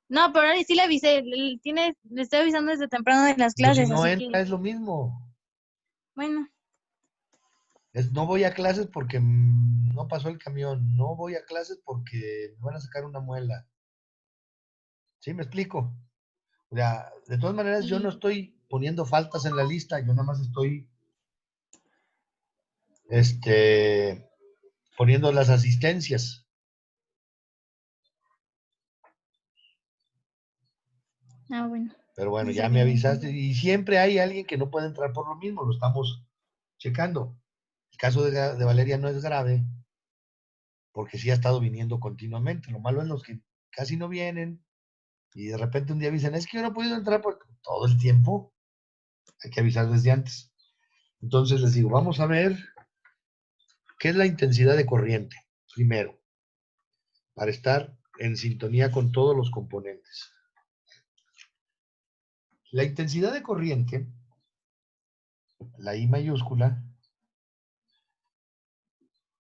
No, pero ahora sí le avisé. Le estoy avisando desde temprano de las Pero si clases, no así que, entra es lo mismo. bueno. No voy a clases porque no pasó el camión. No voy a clases porque me van a sacar una muela. ¿Sí me explico? O sea, de todas maneras yo no Y, estoy poniendo faltas en la lista, yo nada más estoy este, poniendo las asistencias. bueno. Pero bueno, Está ya me bien, avisaste. entonces. Y siempre hay alguien que no puede entrar por lo mismo, lo estamos checando. El caso de Valeria no es grave, porque sí ha estado viniendo continuamente. Lo malo es los que casi no vienen y de repente un día avisan, es que yo no he podido entrar por todo el tiempo. Hay que avisar desde antes. Entonces les digo, vamos a ver qué es la intensidad de corriente, primero, para estar en sintonía con todos los componentes. La intensidad de corriente, la I mayúscula,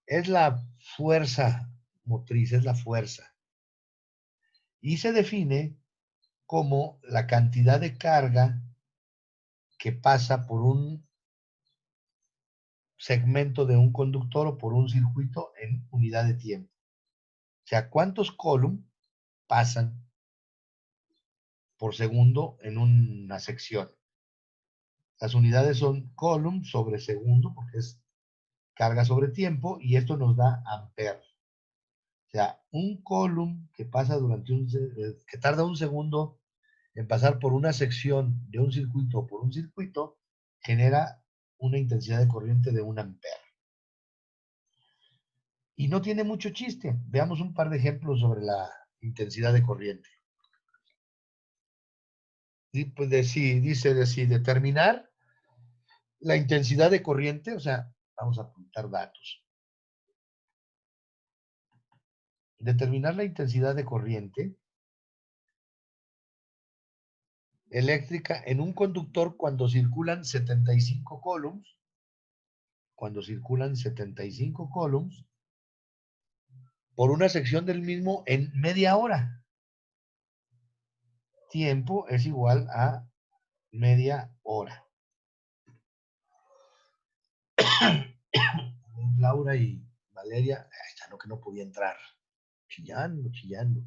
es la fuerza motriz, es la fuerza. Y se define como la cantidad de carga que pasa por un segmento de un conductor o por un circuito en unidad de tiempo. O sea, cuántos coulombs pasan por segundo en una sección. Las unidades son coulomb sobre segundo, porque es carga sobre tiempo, y esto nos da ampere. O sea, un coulomb que pasa que tarda un segundo en pasar por una sección de un circuito o por un circuito, genera una intensidad de corriente de 1 ampere. Y no tiene mucho chiste. Veamos un par de ejemplos sobre la intensidad de corriente. Y pues dice determinar la intensidad de corriente, o sea, vamos a apuntar datos. Determinar la intensidad de corriente eléctrica en un conductor cuando circulan 75 coulombs, por una sección del mismo en media hora. Tiempo es igual a media hora. Laura y Valeria, ya no que no podía entrar. Chillando, chillando.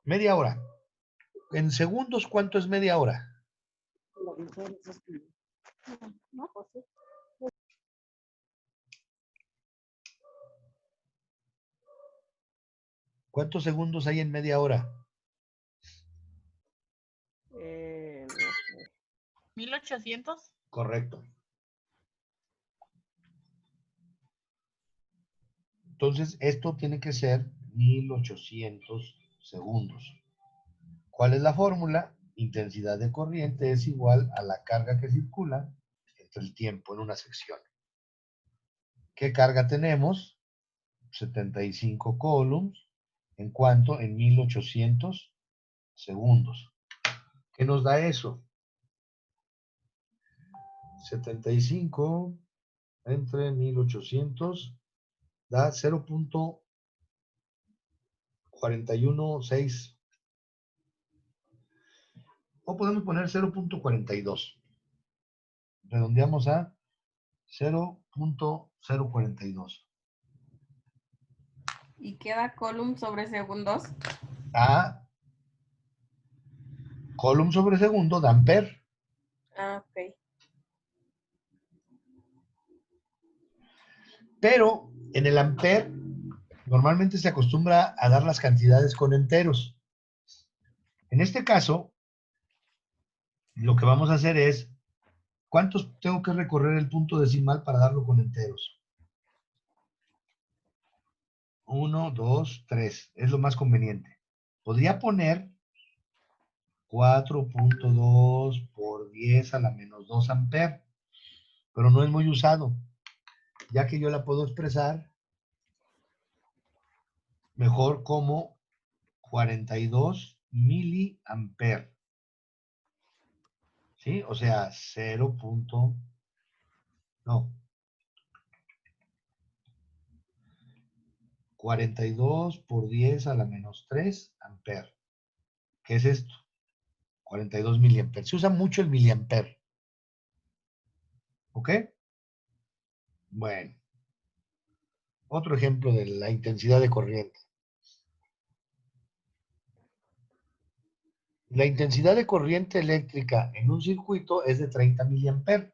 Media hora. En segundos, ¿cuánto es media hora? ¿Cuántos segundos hay en media hora? No sé. 1800. Correcto. Entonces, esto tiene que ser 1800 segundos. ¿Cuál es la fórmula? Intensidad de corriente es igual a la carga que circula entre el tiempo en una sección. ¿Qué carga tenemos? 75 coulombs. ¿En cuánto? En 1800 segundos. ¿Qué nos da eso? 75 entre 1800 da 0.416. O podemos poner 0.42. Redondeamos a 0.042. ¿Y queda column sobre segundos? A coulomb sobre segundo da ampere. Ah, ok. Pero en el ampere normalmente se acostumbra a dar las cantidades con enteros. En este caso, lo que vamos a hacer es, ¿cuántos tengo que recorrer el punto decimal para darlo con enteros? 1, 2, 3. Es lo más conveniente. Podría poner 4.2 por 10 a la menos 2 ampere, pero no es muy usado, ya que yo la puedo expresar mejor como 42 miliampere. ¿Sí? O sea, 0. No. 42 por 10 a la menos 3 amperes. ¿Qué es esto? 42 miliamperes. Se usa mucho el miliamper. ¿Ok? Bueno. Otro ejemplo de la intensidad de corriente. La intensidad de corriente eléctrica en un circuito es de 30 miliamperes.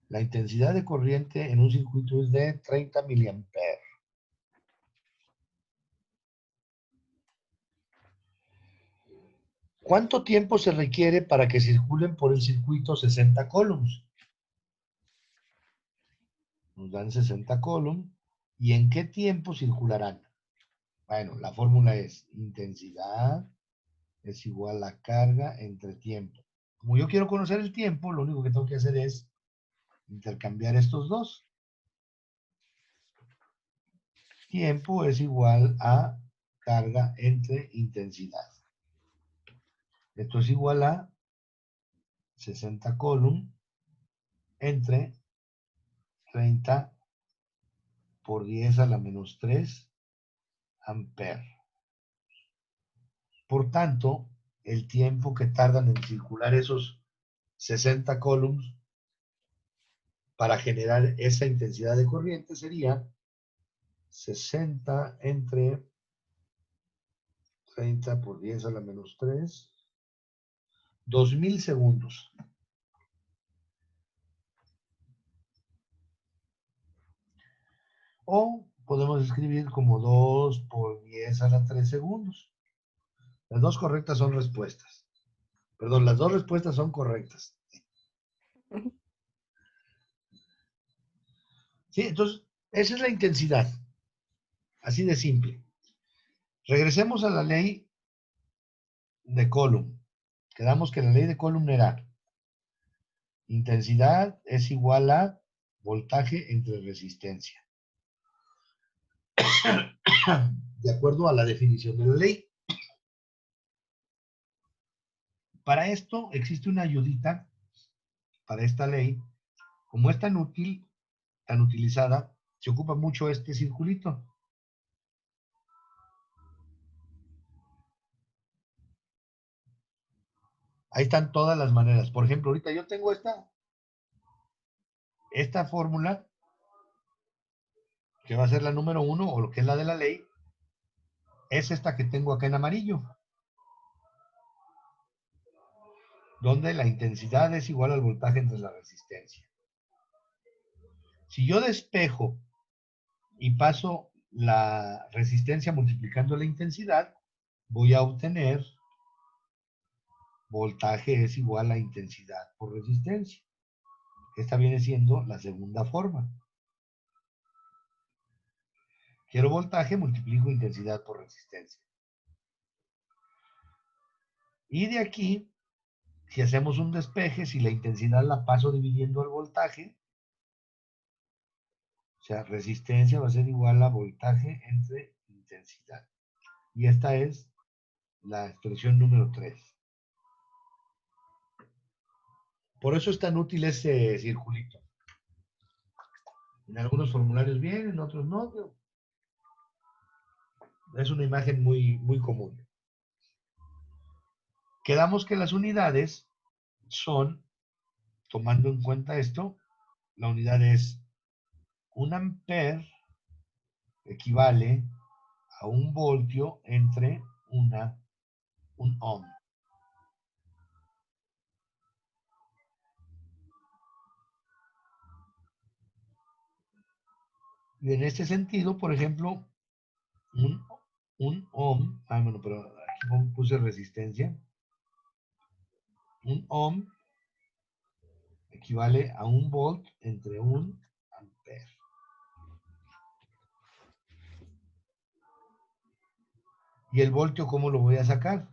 La intensidad de corriente en un circuito es de 30 miliamperes. ¿Cuánto tiempo se requiere para que circulen por el circuito 60 coulombs? Nos dan 60 coulombs. ¿Y en qué tiempo circularán? Bueno, la fórmula es intensidad es igual a carga entre tiempo. Como yo quiero conocer el tiempo, lo único que tengo que hacer es intercambiar estos dos. Tiempo es igual a carga entre intensidad. Esto es igual a 60 coulombs entre 30 por 10 a la menos 3 amperes. Por tanto, el tiempo que tardan en circular esos 60 coulombs para generar esa intensidad de corriente sería 60 entre 30 por 10 a la menos 3, 2000 segundos. O podemos escribir como 2 por 10 a la 3 segundos. Las dos correctas son respuestas. Perdón, las dos respuestas son correctas. ¿Sí? Entonces, esa es la intensidad. Así de simple. Regresemos a la ley de Coulomb. Quedamos que la ley de Coulomb era intensidad es igual a voltaje entre resistencia. De acuerdo a la definición de la ley. Para esto existe una ayudita para esta ley. Como es tan útil, tan utilizada, se ocupa mucho este circulito. Ahí están todas las maneras. Por ejemplo, ahorita yo tengo esta fórmula, que va a ser la número 1, o lo que es la de la ley, es esta que tengo acá en amarillo, donde la intensidad es igual al voltaje entre la resistencia. Si yo despejo y paso la resistencia multiplicando la intensidad, voy a obtener voltaje es igual a intensidad por resistencia. Esta viene siendo la segunda forma. Quiero voltaje, multiplico intensidad por resistencia. Y de aquí, si hacemos un despeje, si la intensidad la paso dividiendo el voltaje, o sea, resistencia va a ser igual a voltaje entre intensidad. Y esta es la expresión número 3. Por eso es tan útil este circulito. En algunos formularios bien, en otros no. Es una imagen muy, muy común. Quedamos que las unidades son, tomando en cuenta esto, la unidad es 1 ampere equivale a 1 voltio entre un ohm. Y en este sentido, por ejemplo, un ohm, bueno, pero aquí puse resistencia. Un ohm equivale a 1 volt entre 1 ampere. ¿Y el voltio cómo lo voy a sacar?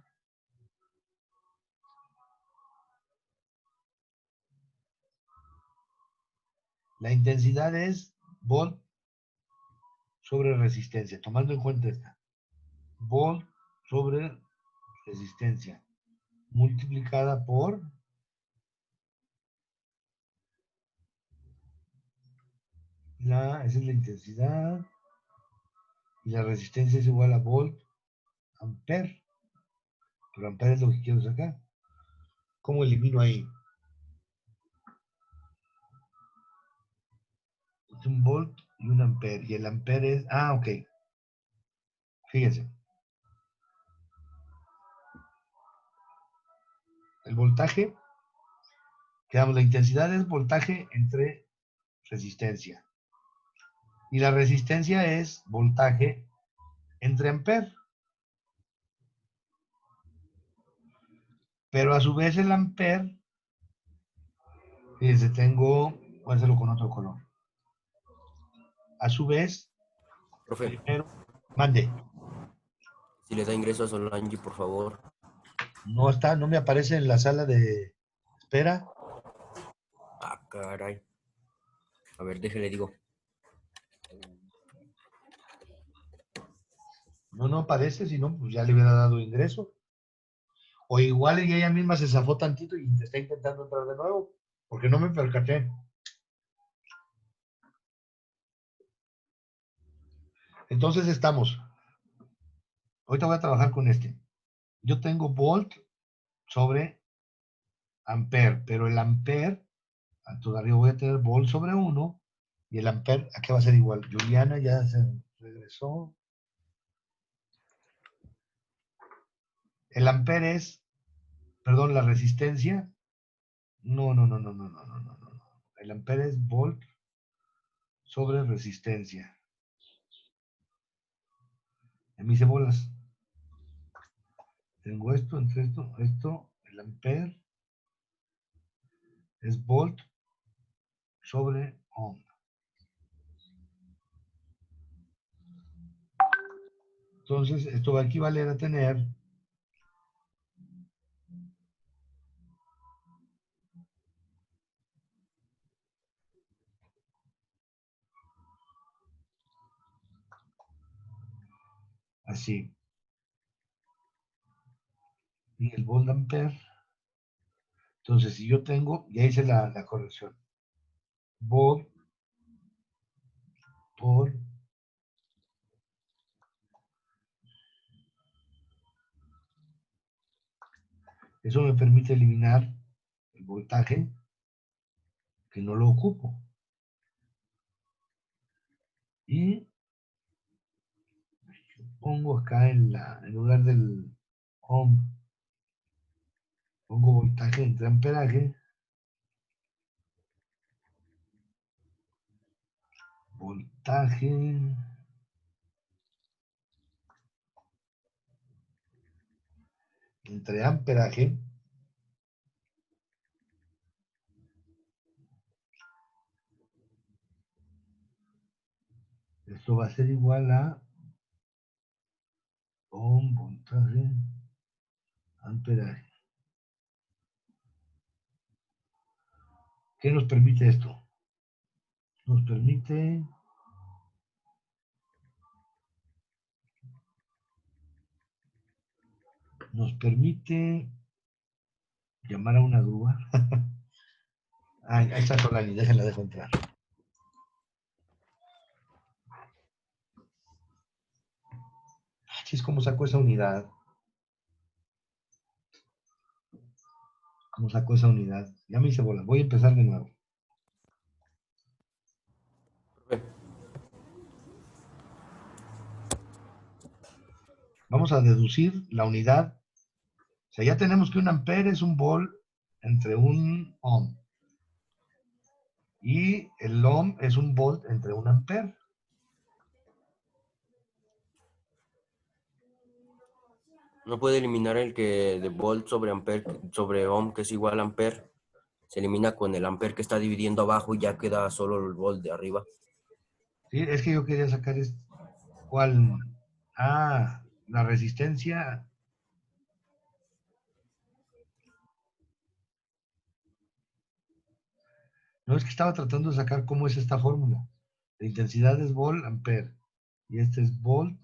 La intensidad es volt sobre resistencia, tomando en cuenta esta. Volt sobre resistencia, multiplicada por Esa es la intensidad. Y la resistencia es igual a volt, ampere. Pero ampere es lo que quiero sacar. ¿Cómo elimino ahí? Es un volt y un ampere. Y el ampere es... Ah, ok. Fíjense. El voltaje, quedamos, la intensidad es voltaje entre resistencia. Y la resistencia es voltaje entre ampere. Pero a su vez el ampere, fíjense, voy a hacerlo con otro color. A su vez, Profe, primero, mande. si le da ingreso a Solange, por favor. No me aparece en la sala de espera. Ah, caray. A ver, déjele digo. No aparece, si no, pues ya le hubiera dado ingreso. O igual ella misma se zafó tantito y está intentando entrar de nuevo, porque no me percaté. Entonces estamos. Ahorita voy a trabajar con este. Yo tengo volt sobre ampere, pero el ampere, todavía voy a tener volt sobre 1, y el ampere, ¿a qué va a ser igual? Juliana ya se regresó. El ampere es, perdón, la resistencia. No. El ampere es volt sobre resistencia. Me hice bolas. Tengo esto, entre esto, el ampere es volt sobre ohm. Entonces, esto va a equivaler a tener así. Y el volt ampere. Entonces, si yo tengo, ya hice la corrección. Volt por eso me permite eliminar el voltaje que no lo ocupo. Y pongo acá en lugar del ohm, pongo voltaje entre amperaje, voltaje entre amperaje, esto va a ser igual a ohm, voltaje, amperaje. ¿Qué nos permite esto? Nos permite llamar a una grúa. Ahí está Solani, déjenla, dejo entrar. Así es como saco esa unidad. ¿Cómo saco esa unidad? Ya me hice bola. Voy a empezar de nuevo. Profe, Vamos a deducir la unidad. O sea, ya tenemos que un ampere es un volt entre un ohm. Y el ohm es un volt entre un ampere. no puede eliminar el que de volt sobre ampere, sobre ohm, que es igual a ampere. Se elimina con el ampere que está dividiendo abajo y ya queda solo el volt de arriba. ¿Sí? Es que yo quería sacar ¿cuál? Ah, la resistencia. No, es que estaba tratando de sacar cómo es esta fórmula. La intensidad es volt ampere. Y este es volt.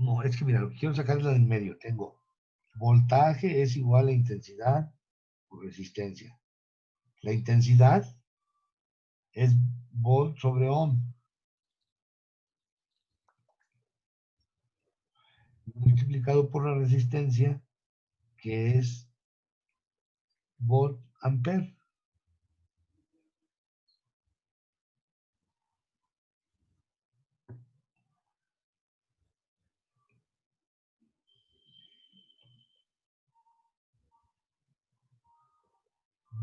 No, es que mira, lo que quiero sacar es la del medio. Tengo voltaje es igual a intensidad por resistencia. La intensidad es volt sobre ohm. Multiplicado por la resistencia, que es volt ampere.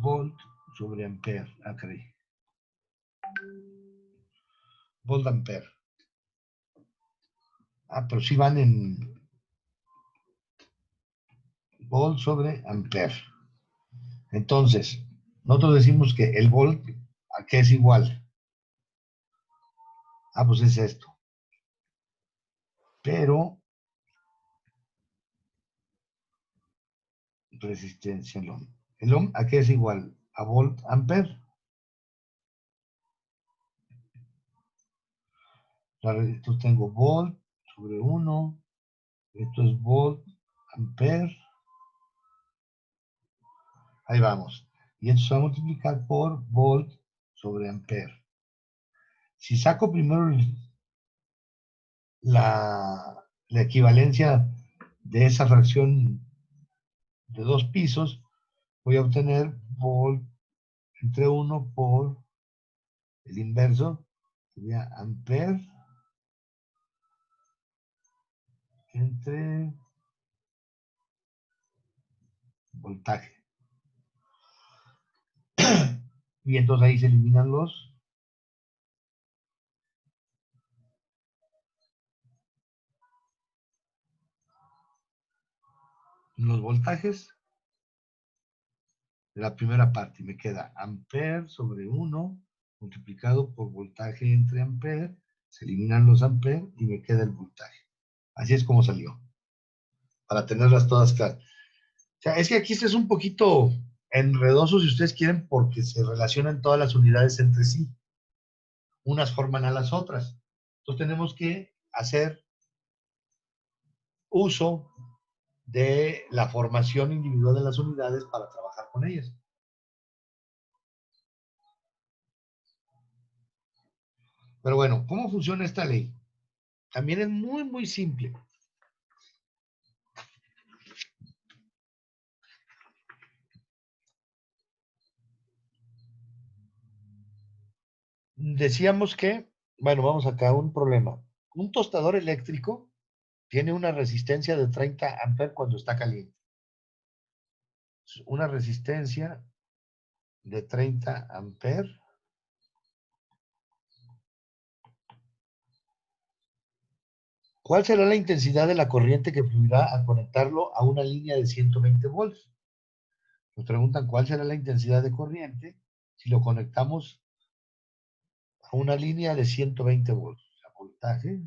Volt sobre ampere. Ah, caray. Volt ampere. Ah, pero sí van en volt sobre ampere. Entonces, nosotros decimos que el volt, ¿a qué es igual? Ah, pues es esto. Pero, resistencia, el ohm. ¿El ohm a qué es igual? A volt ampere. Entonces tengo volt sobre 1. Esto es volt ampere. Ahí vamos. Y esto se va a multiplicar por volt sobre ampere. Si saco primero la equivalencia de esa fracción de 2 pisos, voy a obtener volt entre 1 por el inverso, sería ampere entre voltaje. Y entonces ahí se eliminan los voltajes de la primera parte. Y me queda ampere sobre 1 multiplicado por voltaje entre ampere. Se eliminan los ampere y me queda el voltaje. Así es como salió. Para tenerlas todas claras. O sea, es que aquí este es un poquito enredoso si ustedes quieren porque se relacionan todas las unidades entre sí. Unas forman a las otras. Entonces tenemos que hacer uso de la formación individual de las unidades para trabajar con ellas. Pero bueno, ¿cómo funciona esta ley? También es muy, muy simple. Decíamos que, bueno, vamos acá, un problema. Un tostador eléctrico tiene una resistencia de 30 amperes cuando está caliente. Una resistencia de 30 amperes. ¿Cuál será la intensidad de la corriente que fluirá al conectarlo a una línea de 120 volts? Nos preguntan cuál será la intensidad de corriente si lo conectamos a una línea de 120 volts. O sea, voltaje.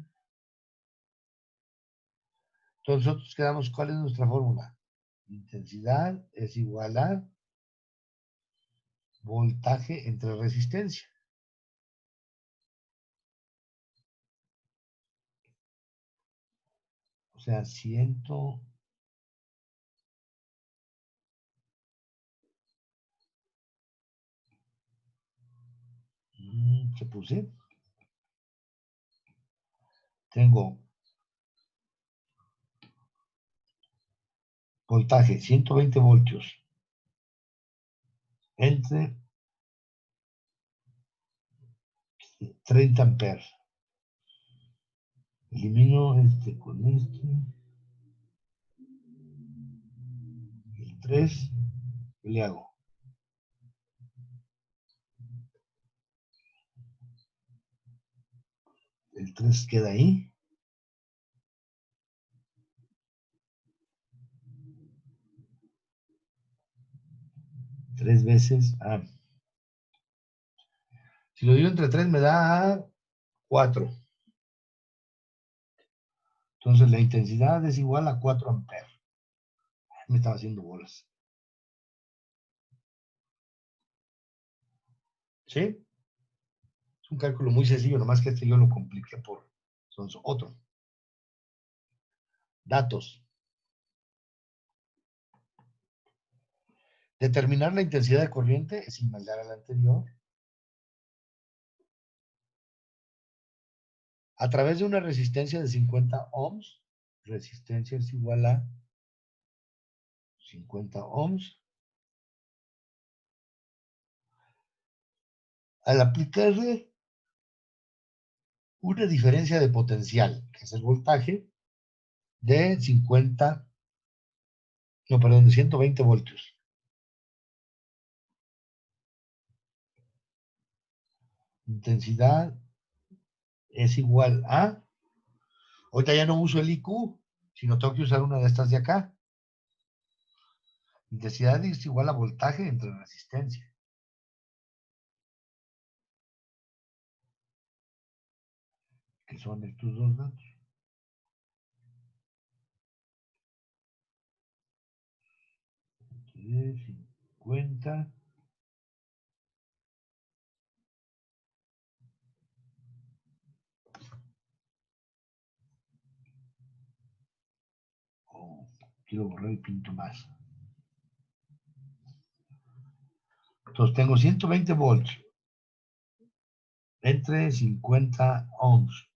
Entonces nosotros quedamos, ¿cuál es nuestra fórmula? Intensidad es igual a voltaje entre resistencia. O sea, 100. ¿Qué puse? Tengo voltaje 120 voltios entre 30 amperes. Elimino este con este. El 3. ¿Qué le hago? El 3 queda ahí. Tres veces. Si lo divido entre 3 me da 4. Entonces la intensidad es igual a 4 amperes. Me estaba haciendo bolas. ¿Sí? Es un cálculo muy sencillo, nomás que este yo lo compliqué por otro. Datos. Determinar la intensidad de corriente es similar a la anterior. A través de una resistencia de 50 ohms, resistencia es igual a 50 ohms. Al aplicarle una diferencia de potencial, que es el voltaje, de 120 voltios. Intensidad es igual a, ahorita ya no uso el IQ, sino tengo que usar una de estas de acá. Intensidad es igual a voltaje entre resistencia. Que son estos dos datos. De 50. Oh, quiero borrar el pinto más. Entonces tengo 120 volts entre 50 ohms.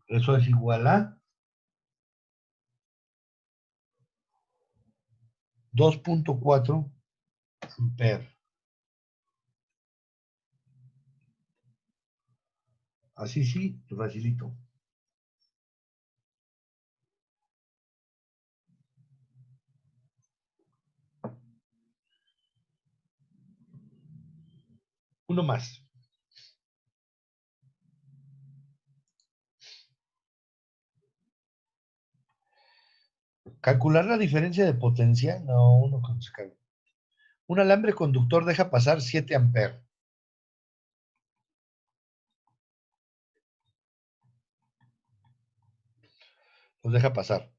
Eso es igual a 2.4 amperes. Así sí, facilito. Uno más. Calcular la diferencia de potencia. No, uno con descarga. Un alambre conductor deja pasar 7 amperes. Los deja pasar.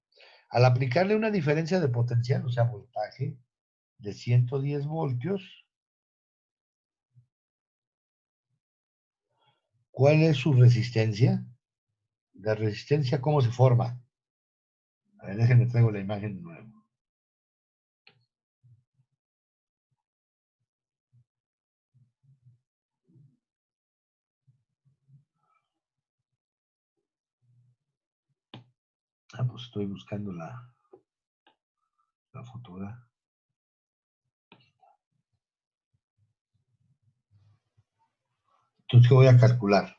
Al aplicarle una diferencia de potencial, o sea, voltaje, de 110 voltios, ¿cuál es su resistencia? La resistencia, ¿cómo se forma? A ver, déjenme traigo la imagen de nuevo. Pues estoy buscando la fotografía. Entonces, ¿qué voy a calcular?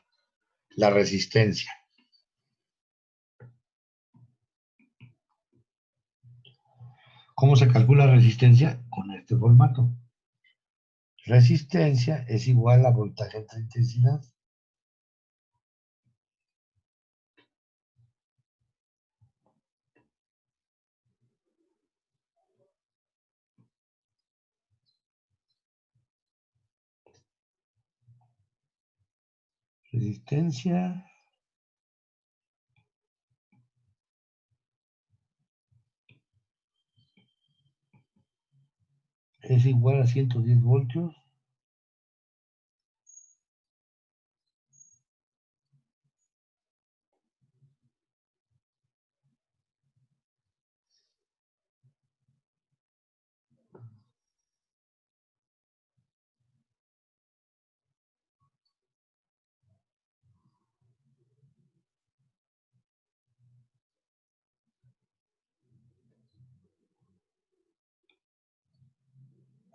La resistencia. ¿Cómo se calcula resistencia? Con este formato. Resistencia es igual a voltaje entre intensidad. Resistencia es igual a 110 voltios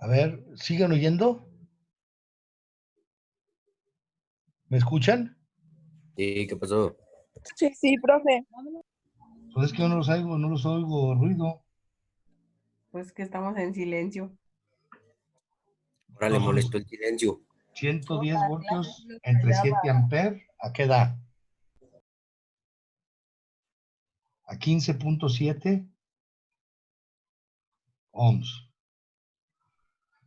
A ver, ¿siguen oyendo? ¿Me escuchan? Sí, ¿qué pasó? Sí, profe. Pues es que yo no los oigo ruido. Pues que estamos en silencio. Ahora le molestó el silencio. 110 voltios entre 7 amperes, ¿a qué da? A 15.7 ohms.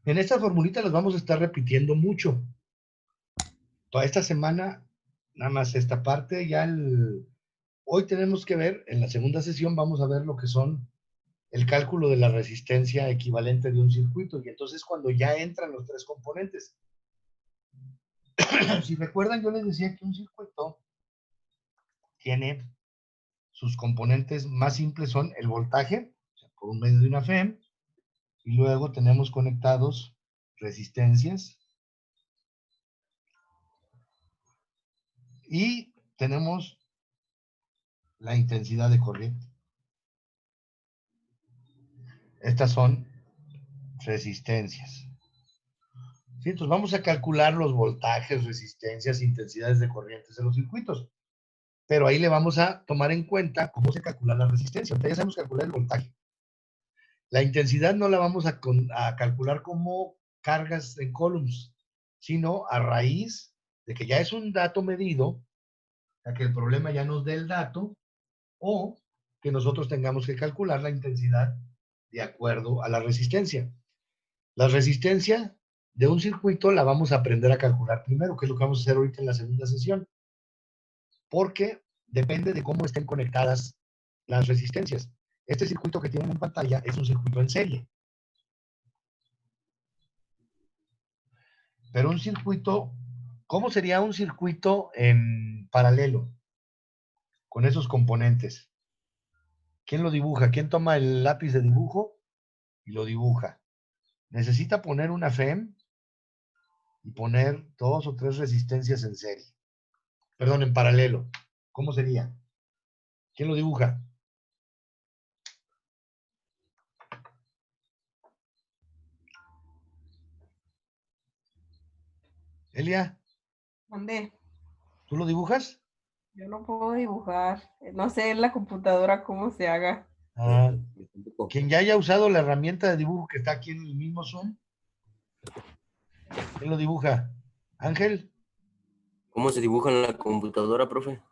En esta formulita las vamos a estar repitiendo mucho. Toda esta semana, nada más esta parte, hoy tenemos que ver, en la segunda sesión vamos a ver lo que son el cálculo de la resistencia equivalente de un circuito, y entonces cuando ya entran los tres componentes. Si recuerdan, yo les decía que un circuito tiene sus componentes más simples son el voltaje, o sea, por un medio de una FEM, y luego tenemos conectados resistencias, y tenemos la intensidad de corriente. Estas son resistencias. ¿Sí? Entonces vamos a calcular los voltajes, resistencias, intensidades de corrientes de los circuitos. Pero ahí le vamos a tomar en cuenta cómo se calcula la resistencia. Ahorita ya sabemos calcular el voltaje. La intensidad no la vamos a calcular como cargas en columns, sino a raíz de que ya es un dato medido, a que el problema ya nos dé el dato, o que nosotros tengamos que calcular la intensidad de acuerdo a la resistencia. La resistencia de un circuito la vamos a aprender a calcular primero, que es lo que vamos a hacer ahorita en la segunda sesión, porque depende de cómo estén conectadas las resistencias. Este circuito que tienen en pantalla es un circuito en serie. Pero un circuito, ¿cómo sería un circuito en paralelo? Con esos componentes. ¿Quién lo dibuja? ¿Quién toma el lápiz de dibujo y lo dibuja? Necesita poner una FEM y poner 2 o 3 resistencias en serie. Perdón, en paralelo. ¿Cómo sería? ¿Quién lo dibuja? Elia, ¿Dónde? ¿tú lo dibujas? Yo no puedo dibujar. No sé en la computadora cómo se haga. Ah, quien ya haya usado la herramienta de dibujo que está aquí en el mismo Zoom, ¿quién lo dibuja? ¿Ángel? ¿Cómo se dibuja en la computadora, profe?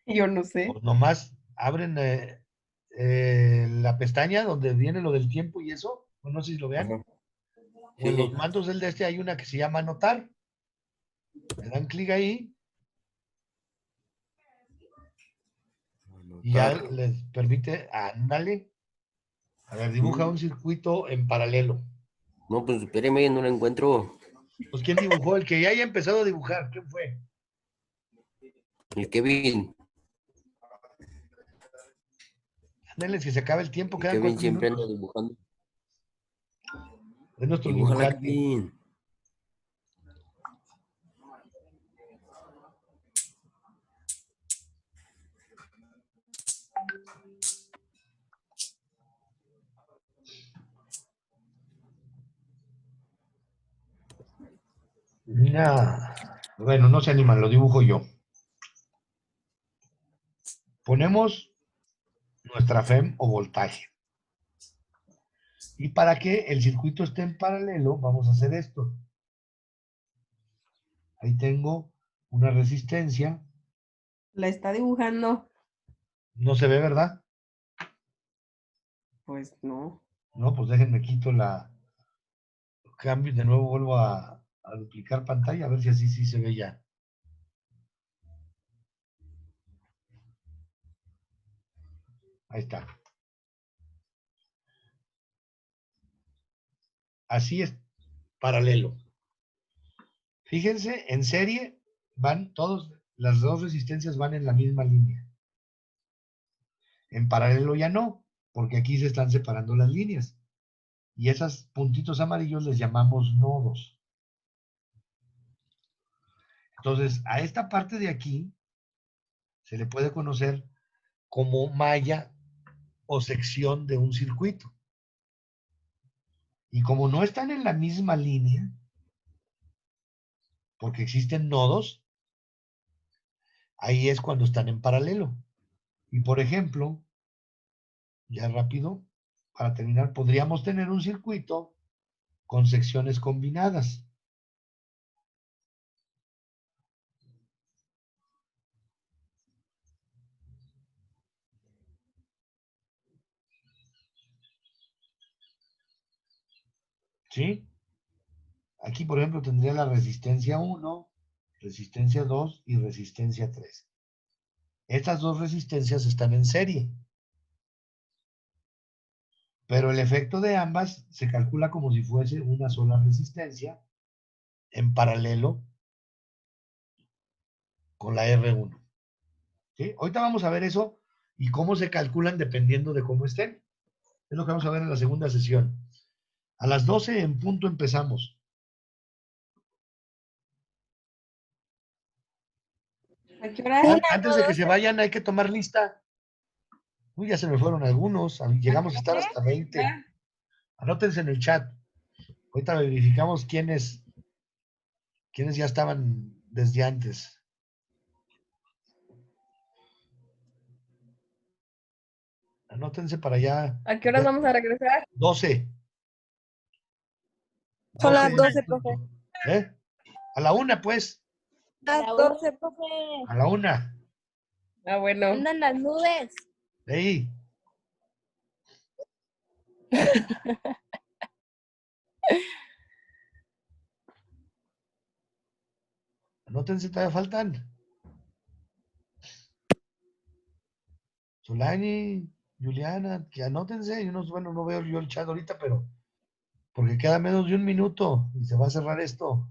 Yo no sé. Pues nomás abren la pestaña donde viene lo del tiempo y eso, no sé si lo vean. Ajá. O en Sí. los mandos del de este hay una que se llama anotar. Le dan clic ahí y ya Anotar. les permite, ándale. A ver, dibuja un circuito en paralelo. No, pues espéreme, no lo encuentro. Pues ¿quién dibujó? El que ya haya empezado a dibujar, ¿quién fue? El Kevin. Ándale, si se acaba el tiempo, El quedan Kevin 4 siempre anda minutos. dibujando. Es nuestro Dibújala, dibujante. Kevin. No. Bueno, no se animan, lo dibujo yo. Ponemos nuestra FEM o voltaje. Y para que el circuito esté en paralelo, vamos a hacer esto. Ahí tengo una resistencia. La está dibujando. No se ve, ¿verdad? Pues no. No, pues déjenme quito la... Cambio, de nuevo vuelvo a duplicar pantalla, a ver si así sí se ve ya. Ahí está. Así es, paralelo. Fíjense, en serie van todos, las dos resistencias van en la misma línea. En paralelo ya no, porque aquí se están separando las líneas. Y esos puntitos amarillos les llamamos nodos. Entonces, a esta parte de aquí se le puede conocer como malla o sección de un circuito. Y como no están en la misma línea, porque existen nodos, ahí es cuando están en paralelo. Y por ejemplo, ya rápido, para terminar, podríamos tener un circuito con secciones combinadas. ¿Sí? Aquí, por ejemplo, tendría la resistencia 1, resistencia 2 y resistencia 3. Estas dos resistencias están en serie. Pero el efecto de ambas se calcula como si fuese una sola resistencia en paralelo con la R1. ¿Sí? Ahorita vamos a ver eso y cómo se calculan dependiendo de cómo estén. Es lo que vamos a ver en la segunda sesión. A las 12 en punto empezamos. ¿A qué hora es? Antes de que se vayan hay que tomar lista. Uy, ya se me fueron algunos. Llegamos a estar hasta 20. Ya. Anótense en el chat. Ahorita verificamos quiénes ya estaban desde antes. Anótense para allá. ¿A qué horas vamos a regresar? 12. Son las 12 12, en profe. punto. ¿Eh? A la 1, pues. Las 12, profe. A la 1. Ah, bueno. Andan las nubes. Ahí. Anótense, todavía faltan. Solani, Juliana, que anótense. Bueno, no veo yo el chat ahorita, pero porque queda menos de un minuto y se va a cerrar esto.